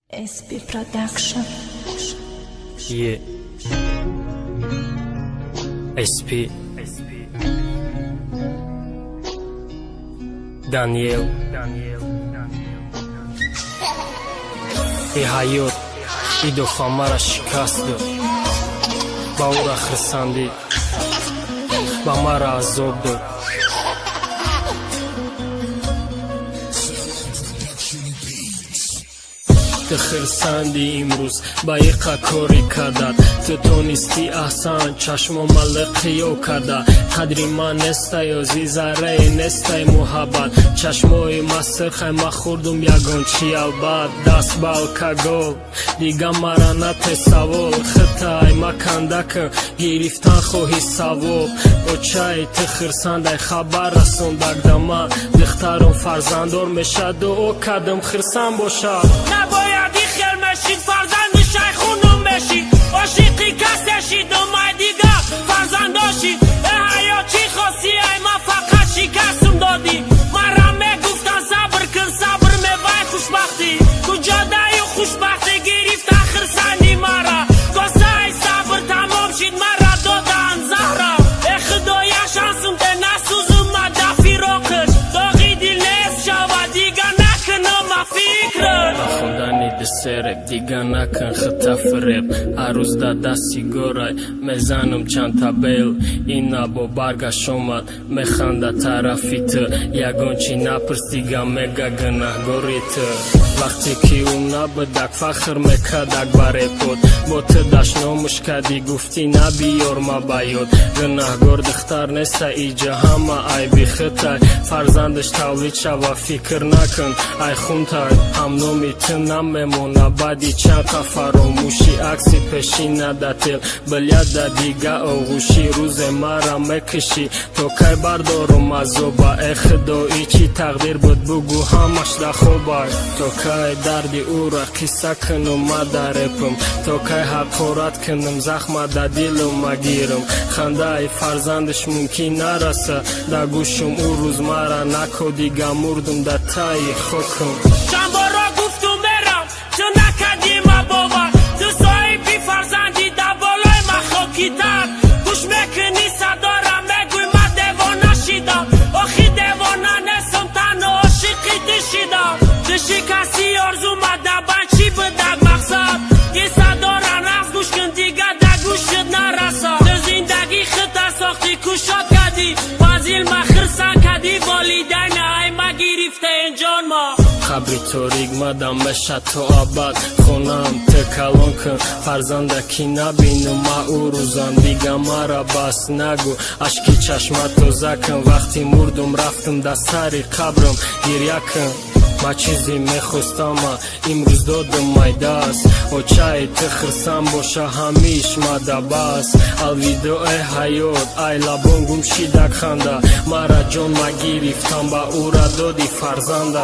SP Production. Yeah. SP Daniel حیات ای دفعه مرا شکست داد با او را خرساندید با مرا عذاب داد تو خرساندی امروز با یقا کاری کردد تو تونستی احسان چشم و ملقیو کرده قدری ما نسته یازی ذره نسته محبت چشموی مسخه ما خوردم یگون چی البت دست بالکا گل دیگه مرا نتصول خطای ما کنده که گرفتن خواهی سواب اوچای تو خرسانده خبر رسوندک دما دخترم فرزندار میشد و او کدم خرسان باشد نبایدی خیل مشید فرزند شیخونم بشید عاشقی کسشی دومای دیگه فرزنداشی حیات چی خواستی ای ما فقط شکستم دادی مرا میگفتن صبر کن صبر میوای خوشبختی کجا دایی خوشبختی گرفت خرساندی مرا واسه ای صبر تمام شد مرا دادن زهرا خدای شانسم ده نسوزم مدفی راکش داغی دل نیست شود دیگه نکنم فکر خوندنی دسرک دیگه نکن خطا فریب عروض دا دستی گورای میزنم چند تا بیل اینا با برگشت اومد میخنده طرفی تو یگون چی نپرس دیگه میگه گناه گوری تو وقتی که اون نبودک فخر میکدک برای پود با تو داشت نامش کدی گفتی نبیار ما بیاد گناه گور دختر نیسته ایجا همه ای بی خطای فرزندش تولید شوا فکر نکن ای خونتای هم نومی تو نمیمونه بعدی چند تا فراموشی عکسی پیشی نداتیل بلیاد دیگه آغوشی روز مرا میکشی تو که بردارم از اوبا ای خدایی چی تقدیر بود بگو همش دا خوبای تو که دردی او را قصه کنم ما درپم تو که حقارت کنم زخم دا دیلم مگیرم خنده ای فرزندش ممکن نرسه دا گوشم او روز مرا نکو دیگه مردم دا تای خوکم چند بارا گفتم برم تو نکدی ما باور تو صاحبی فرزندی در بالای ما خاکی تر گوش میکنی صدارم بگوی ما دیوانه شیدم آخی دیوانه نسم تنها عاشقی دشیدم دشی کسی آرزو مده بچی بدک مقصد یه صدارم از گوش کن دیگه در گوشت نرسا تو زندگی خطا ساختی کشا کدی بازیل ما خرسان کدی والیدین ای ما گرفته انجان ما خبری توریگ مدام بشه تو آباد خونم تکلون کن فرزندکی نبینم ما او روزان دیگه مرا بس نگو اشکی چشمت تو زکن وقتی مردم رفتم در سری قبرم گریه کن ما چیزی میخواستم امروز دادم مای دست و چای تو خرسان باشه همیش مده بس الویدو ای حیات ای لبانگم شیدک خنده مرا جان ما گرفتم با او را دادی فرزنده